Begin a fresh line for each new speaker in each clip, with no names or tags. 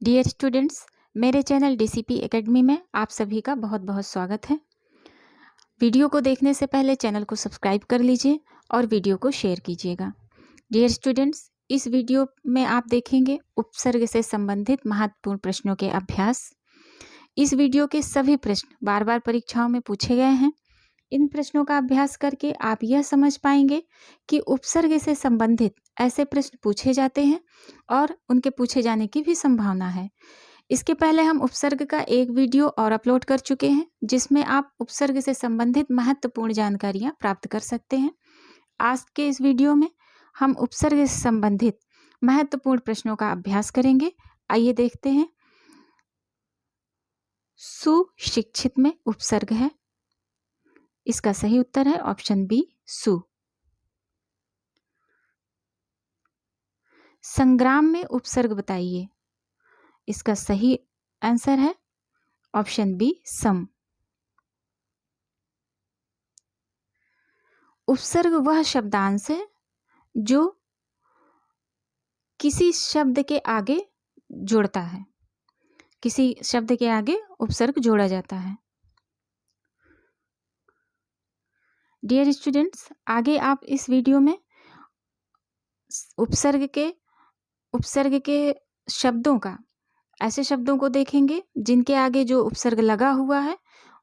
Dear students, मेरे channel DCP academy में आप सभी का बहुत बहुत स्वागत है। वीडियो को देखने से पहले चैनल को सब्सक्राइब कर लीजिए और वीडियो को शेयर कीजिएगा। डियर स्टूडेंट्स, इस वीडियो में आप देखेंगे उपसर्ग से संबंधित महत्वपूर्ण प्रश्नों के अभ्यास। इस वीडियो के सभी प्रश्न बार बार परीक्षाओं में पूछे गए हैं। इन प्रश्नों का अभ्यास करके आप यह समझ पाएंगे कि उपसर्ग से संबंधित ऐसे प्रश्न पूछे जाते हैं और उनके पूछे जाने की भी संभावना है। इसके पहले हम उपसर्ग का एक वीडियो और अपलोड कर चुके हैं, जिसमें आप उपसर्ग से संबंधित महत्वपूर्ण जानकारियां प्राप्त कर सकते हैं। आज के इस वीडियो में हम उपसर्ग से संबंधित महत्वपूर्ण प्रश्नों का अभ्यास करेंगे। आइए देखते हैं। सुशिक्षित में उपसर्ग है। इसका सही उत्तर है ऑप्शन बी, सु। संग्राम में उपसर्ग बताइए। इसका सही आंसर है ऑप्शन बी, सम। उपसर्ग वह शब्दांश है जो किसी शब्द के आगे जोड़ता है। किसी शब्द के आगे उपसर्ग जोड़ा जाता है। डियर स्टूडेंट्स, आगे आप इस वीडियो में उपसर्ग के शब्दों का, ऐसे शब्दों को देखेंगे जिनके आगे जो उपसर्ग लगा हुआ है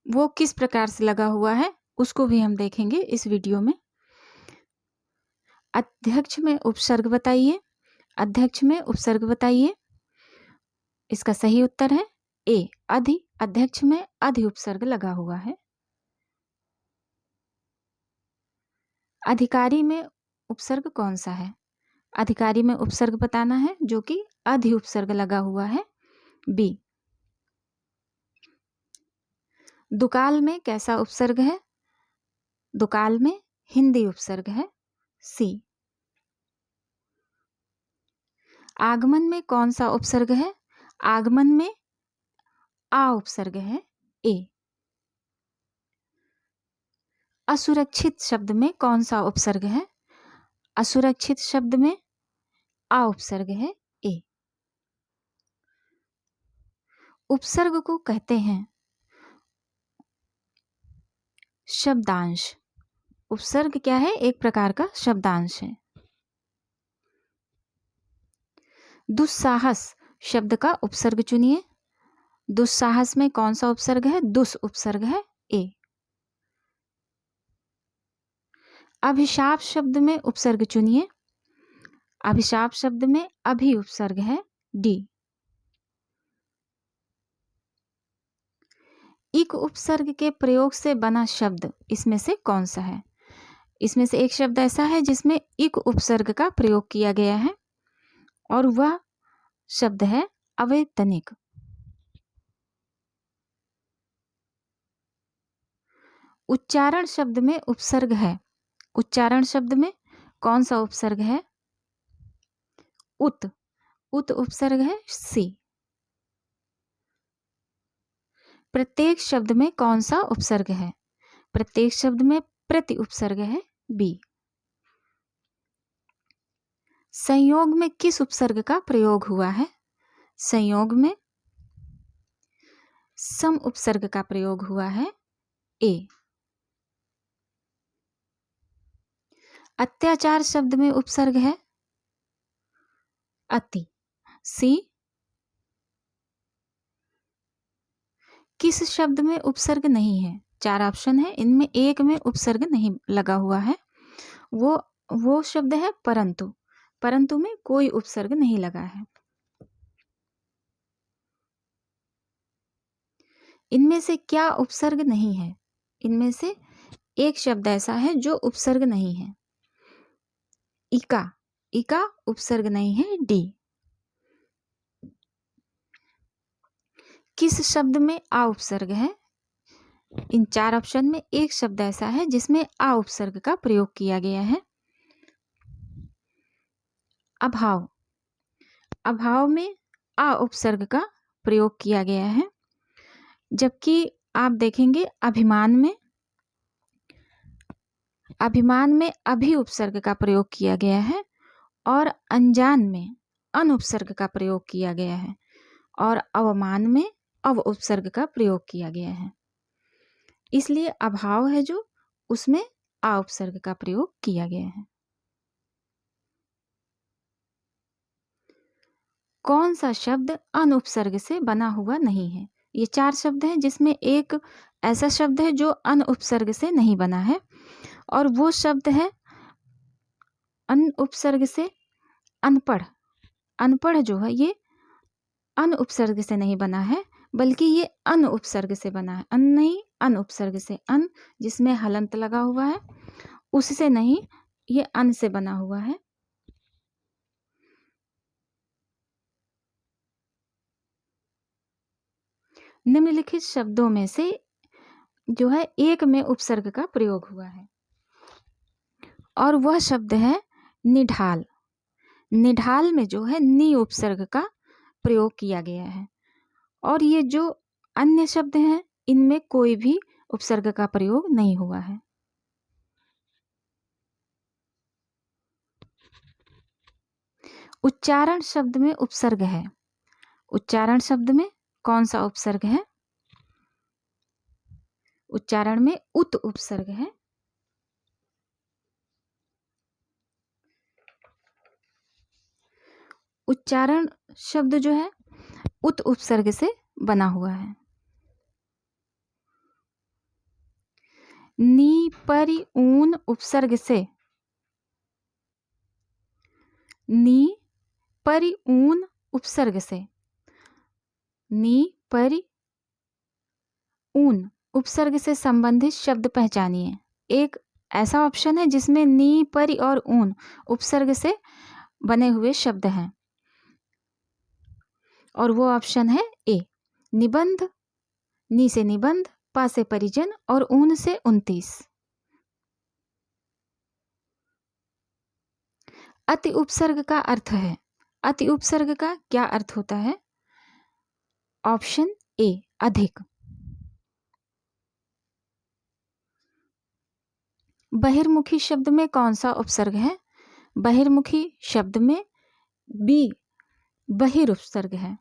वो किस प्रकार से लगा हुआ है, उसको भी हम देखेंगे इस वीडियो में। अध्यक्ष में उपसर्ग बताइए। अध्यक्ष में उपसर्ग बताइए। इसका सही उत्तर है ए, अधि। अध्यक्ष में अधि उपसर्ग लगा हुआ है। अधिकारी में उपसर्ग कौन सा है? अधिकारी में उपसर्ग बताना है जो कि अधि उपसर्ग लगा हुआ है, बी। दुकाल में कैसा उपसर्ग है? दुकाल में हिंदी उपसर्ग है, सी। आगमन में कौन सा उपसर्ग है? आगमन में आ उपसर्ग है, ए। असुरक्षित शब्द में कौन सा उपसर्ग है? असुरक्षित शब्द में आ उपसर्ग है, ए। उपसर्ग को कहते हैं शब्दांश। उपसर्ग क्या है? एक प्रकार का शब्दांश है। दुस्साहस शब्द का उपसर्ग चुनिए। दुस्साहस में कौन सा उपसर्ग है? दुस उपसर्ग है, ए। अभिशाप शब्द में उपसर्ग चुनिए। अभिशाप शब्द में अभि उपसर्ग है, डी। इक उपसर्ग के प्रयोग से बना शब्द इसमें से कौन सा है? इसमें से एक शब्द ऐसा है जिसमें इक उपसर्ग का प्रयोग किया गया है और वह शब्द है अवैतनिक। उच्चारण शब्द में उपसर्ग है। उच्चारण शब्द में कौन सा उपसर्ग है? उत। उत उपसर्ग है, सी। प्रत्येक शब्द में कौन सा उपसर्ग है? प्रत्येक शब्द में प्रति उपसर्ग है, बी। संयोग में किस उपसर्ग का प्रयोग हुआ है? संयोग में सम उपसर्ग का प्रयोग हुआ है, ए। अत्याचार शब्द में उपसर्ग है अति, सी। किस शब्द में उपसर्ग नहीं है? 4 ऑप्शन है, इनमें एक में उपसर्ग नहीं लगा हुआ है। वो शब्द है परंतु। परंतु में कोई उपसर्ग नहीं लगा है। इनमें से क्या उपसर्ग नहीं है? इनमें से एक शब्द ऐसा है जो उपसर्ग नहीं है, इका। इका उपसर्ग नहीं है, डी। किस शब्द में आ उपसर्ग है? इन 4 ऑप्शन में एक शब्द ऐसा है जिसमें आ उपसर्ग का प्रयोग किया गया है, अभाव। अभाव में आ उपसर्ग का प्रयोग किया गया है। जबकि आप देखेंगे अभिमान में अभि उपसर्ग का प्रयोग किया गया है और अनजान में अन उपसर्ग का प्रयोग किया गया है। और अवमान में अव उपसर्ग का प्रयोग किया गया है, इसलिए अभाव है जो उसमें आ उपसर्ग का प्रयोग किया गया है। कौन सा शब्द अन उपसर्ग से बना हुआ नहीं है? ये 4 शब्द हैं जिसमें एक ऐसा शब्द है जो अन उपसर्ग से नहीं बना है, और वो शब्द है अन उपसर्ग से अनपढ़। अनपढ़ जो है ये अन उपसर्ग से नहीं बना है, बल्कि ये अन उपसर्ग से बना है। अन नहीं, अन उपसर्ग से, अन जिसमें हलंत लगा हुआ है उससे नहीं, ये अन से बना हुआ है। निम्नलिखित शब्दों में से जो है एक में उपसर्ग का प्रयोग हुआ है, और वह शब्द है निढाल। निढाल में जो है नी उपसर्ग का प्रयोग किया गया है, और ये जो अन्य शब्द हैं इनमें कोई भी उपसर्ग का प्रयोग नहीं हुआ है। उच्चारण शब्द में उपसर्ग है। उच्चारण शब्द में कौन सा उपसर्ग है? उच्चारण में उत उपसर्ग है। उच्चारण शब्द जो है उत उपसर्ग से बना हुआ है। नी परि ऊन उपसर्ग से, नी परि ऊन उपसर्ग से, नी परि ऊन उपसर्ग से संबंधित शब्द पहचानिए। एक ऐसा ऑप्शन है जिसमें नी परि और ऊन उपसर्ग से बने हुए शब्द हैं, और वो ऑप्शन है ए। निबंध, नी से निबंध, पा से परिजन और ऊन से 29। अति उपसर्ग का अर्थ है, अति उपसर्ग का क्या अर्थ होता है? ऑप्शन ए अधिक। बहिर्मुखी शब्द में कौन सा उपसर्ग है? बहिर्मुखी शब्द में बी बहिर उपसर्ग है।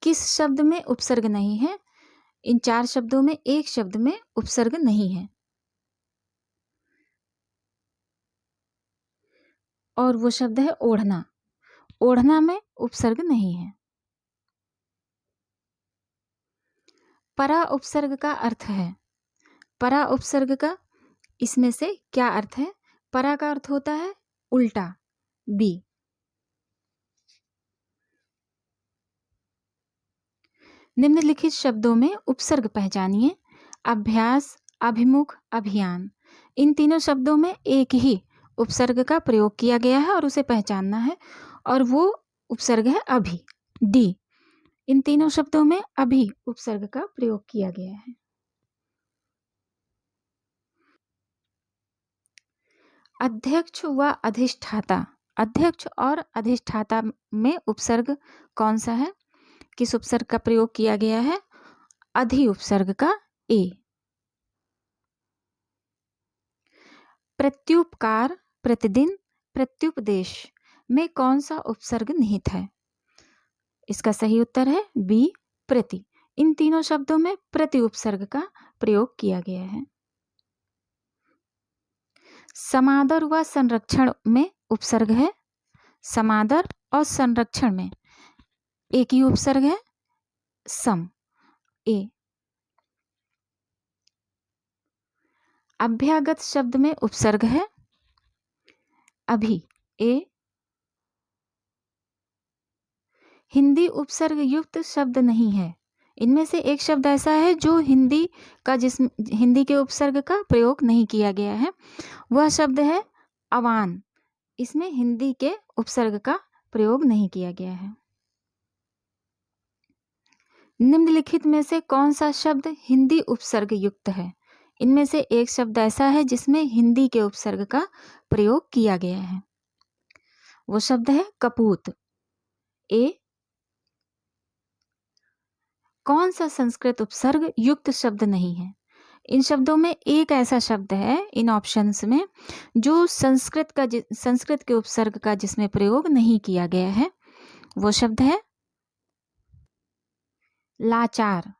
किस शब्द में उपसर्ग नहीं है? इन 4 शब्दों में एक शब्द में उपसर्ग नहीं है, और वो शब्द है ओढ़ना। ओढ़ना में उपसर्ग नहीं है। परा उपसर्ग का अर्थ है। परा उपसर्ग का इसमें से क्या अर्थ है? परा का अर्थ होता है उल्टा, बी। निम्नलिखित शब्दों में उपसर्ग पहचानिए। अभ्यास, अभिमुख, अभियान, इन तीनों शब्दों में एक ही उपसर्ग का प्रयोग किया गया है और उसे पहचानना है, और वो उपसर्ग है अभी, डी। इन तीनों शब्दों में अभी उपसर्ग का प्रयोग किया गया है। अध्यक्ष व अधिष्ठाता, अध्यक्ष और अधिष्ठाता में उपसर्ग कौन सा है? किस उपसर्ग का प्रयोग किया गया है? अधि उपसर्ग का, ए। प्रत्युपकार, प्रतिदिन, प्रत्युपदेश में कौन सा उपसर्ग निहित है? इसका सही उत्तर है बी प्रति। इन तीनों शब्दों में प्रति उपसर्ग का प्रयोग किया गया है। समादर व संरक्षण में उपसर्ग है। समादर और संरक्षण में एक ही उपसर्ग है, सम, ए। अभ्यागत शब्द में उपसर्ग है, अभी, ए। हिंदी उपसर्ग युक्त शब्द नहीं है। इनमें से एक शब्द ऐसा है जो हिंदी के उपसर्ग का प्रयोग नहीं किया गया है, वह शब्द है अवान। इसमें हिंदी के उपसर्ग का प्रयोग नहीं किया गया है। निम्नलिखित में से कौन सा शब्द हिंदी उपसर्ग युक्त है? इनमें से एक शब्द ऐसा है जिसमें हिंदी के उपसर्ग का प्रयोग किया गया है, वो शब्द है कपूत, ए। कौन सा संस्कृत उपसर्ग युक्त शब्द नहीं है? इन शब्दों में एक ऐसा शब्द है इन ऑप्शंस में जो संस्कृत के उपसर्ग का जिसमें प्रयोग नहीं किया गया है। वो शब्द है लाचार।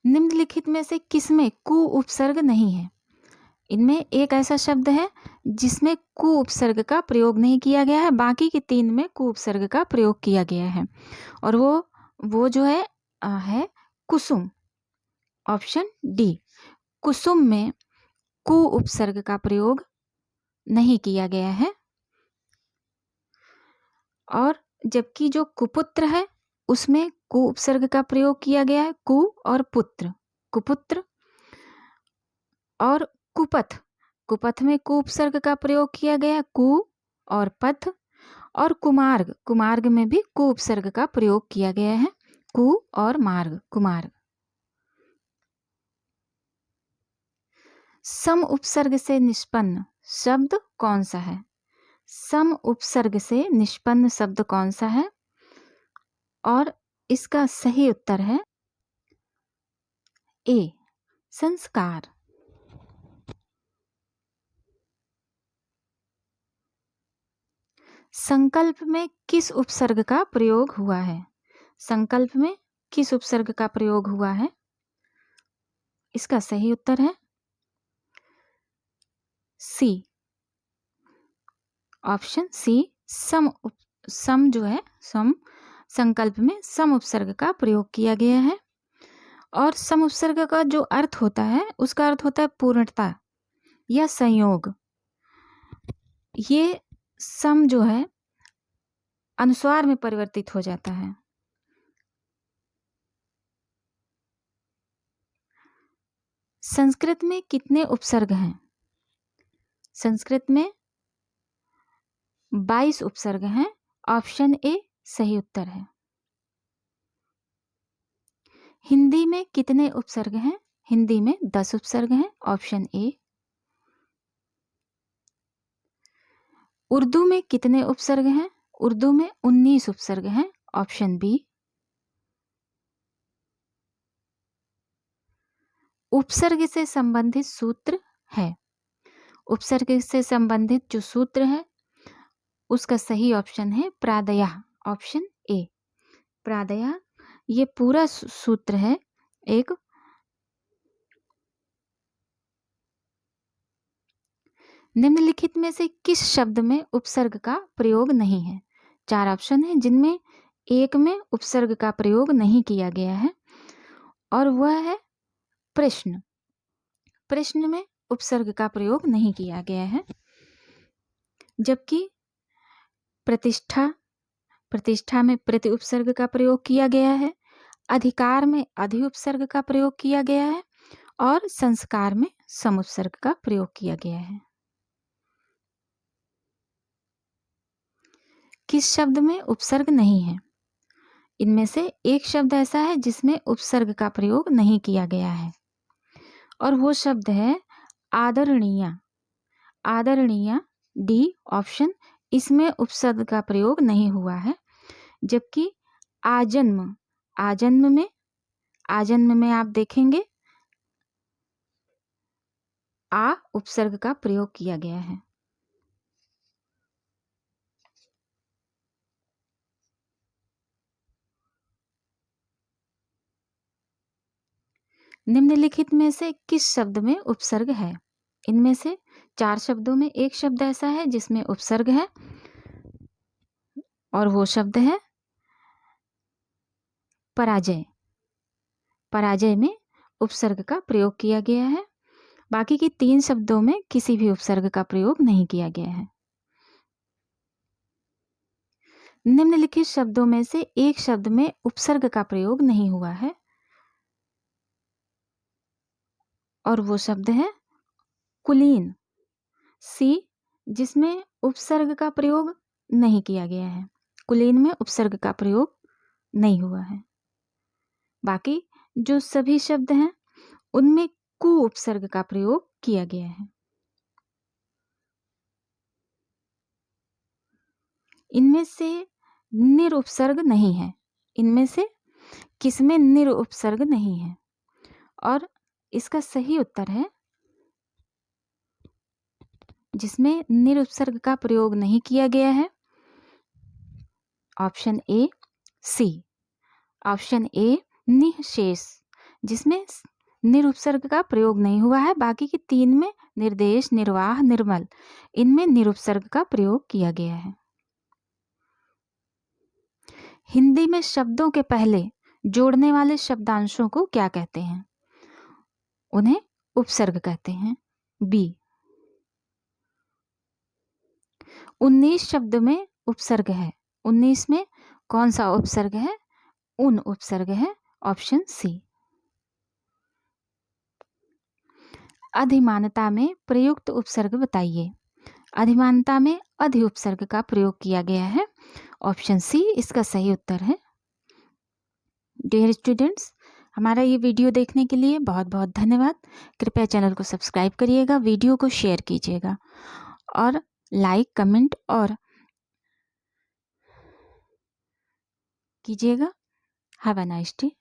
निम्नलिखित में से किसमें कु उपसर्ग नहीं है? इनमें एक ऐसा शब्द है जिसमें कु उपसर्ग का प्रयोग नहीं किया गया है, बाकी के 3 में कु उपसर्ग का प्रयोग किया गया है। और वो जो है कुसुम। ऑप्शन डी, कुसुम में कु उपसर्ग का प्रयोग नहीं किया गया है। और जबकि जो कुपुत्र है उसमें कु उपसर्ग का प्रयोग किया गया है, कु और पुत्र, कुपुत्र। और कुपथ, कुपथ में कु उपसर्ग का प्रयोग किया गया, कु और पथ। और कुमार्ग, कुमार्ग में भी कु उपसर्ग का प्रयोग किया गया है, कु और मार्ग, कुमार्ग। सम उपसर्ग से निष्पन्न शब्द कौन सा है? सम उपसर्ग से निष्पन्न शब्द कौन सा है? और इसका सही उत्तर है ए, संस्कार। संकल्प में किस उपसर्ग का प्रयोग हुआ है? संकल्प में किस उपसर्ग का प्रयोग हुआ है? इसका सही उत्तर है सी, ऑप्शन सी, सम जो है, सम, संकल्प में सम उपसर्ग का प्रयोग किया गया है। और सम उपसर्ग का जो अर्थ होता है उसका अर्थ होता है पूर्णता या संयोग। ये सम जो है अनुस्वार में परिवर्तित हो जाता है। संस्कृत में कितने उपसर्ग हैं? संस्कृत में 22 उपसर्ग हैं। ऑप्शन ए सही उत्तर है। हिंदी में कितने उपसर्ग हैं? हिंदी में 10 उपसर्ग हैं। Option A. उर्दू में कितने उपसर्ग हैं? उर्दू में 19 उपसर्ग हैं। Option B. उपसर्ग से संबंधित सूत्र है। उपसर्ग से संबंधित जो सूत्र है उसका सही ऑप्शन है प्रादयः। Option A, प्रादयः। ये पूरा सूत्र है एक। निम्नलिखित में से किस शब्द में उपसर्ग का प्रयोग नहीं है? 4 ऑप्शन है जिनमें एक में उपसर्ग का प्रयोग नहीं किया गया है और वह है प्रश्न। प्रश्न में उपसर्ग का प्रयोग नहीं किया गया है। जबकि प्रतिष्ठा, प्रतिष्ठा में प्रति उपसर्ग का प्रयोग किया गया है। अधिकार में अधि उपसर्ग का प्रयोग किया गया है और संस्कार में सम उपसर्ग का प्रयोग किया गया है। किस शब्द में उपसर्ग नहीं है? इनमें से एक शब्द ऐसा है जिसमें उपसर्ग का प्रयोग नहीं किया गया है और वो शब्द है आदरणीय। आदरणीय, डी ऑप्शन, इसमें उपसर्ग का प्रयोग नहीं हुआ है। जबकि आजन्म, आजन्म में आप देखेंगे आ उपसर्ग का प्रयोग किया गया है। निम्नलिखित में से किस शब्द में उपसर्ग है? इनमें से 4 शब्दों में एक शब्द ऐसा है जिसमें उपसर्ग है और वो शब्द है पराजय। पराजय में उपसर्ग का प्रयोग किया गया है। बाकी के 3 शब्दों में किसी भी उपसर्ग का प्रयोग नहीं किया गया है। निम्नलिखित शब्दों में से एक शब्द में उपसर्ग का प्रयोग नहीं हुआ है और वो शब्द है कुलीन, सी, जिसमें उपसर्ग का प्रयोग नहीं किया गया है। कुलीन में उपसर्ग का प्रयोग नहीं हुआ है। बाकी जो सभी शब्द हैं उनमें कु उपसर्ग का प्रयोग किया गया है। इनमें से निरुपसर्ग नहीं है। इनमें से किसमें निरुपसर्ग नहीं है? और इसका सही उत्तर है जिसमें निरुपसर्ग का प्रयोग नहीं किया गया है, option A C. Option A निःशेष, जिसमें निरुपसर्ग का प्रयोग नहीं हुआ है। बाकी के 3 में निर्देश, निर्वाह, निर्मल, इनमें निरुपसर्ग का प्रयोग किया गया है। हिंदी में शब्दों के पहले जोड़ने वाले शब्दांशों को क्या कहते हैं? उन्हें उपसर्ग कहते हैं, बी। 19 शब्द में उपसर्ग है, 19 में कौन सा उपसर्ग है? उन उपसर्ग है, ऑप्शन सी। अधिमानता में प्रयुक्त उपसर्ग बताइए। अधिमानता में अधि उपसर्ग का प्रयोग किया गया है, ऑप्शन सी इसका सही उत्तर है। डियर स्टूडेंट्स, हमारा ये वीडियो देखने के लिए बहुत बहुत धन्यवाद। कृपया चैनल को सब्सक्राइब करिएगा, वीडियो को शेयर कीजिएगा और लाइक, कमेंट और कीजिएगा। Have a nice day.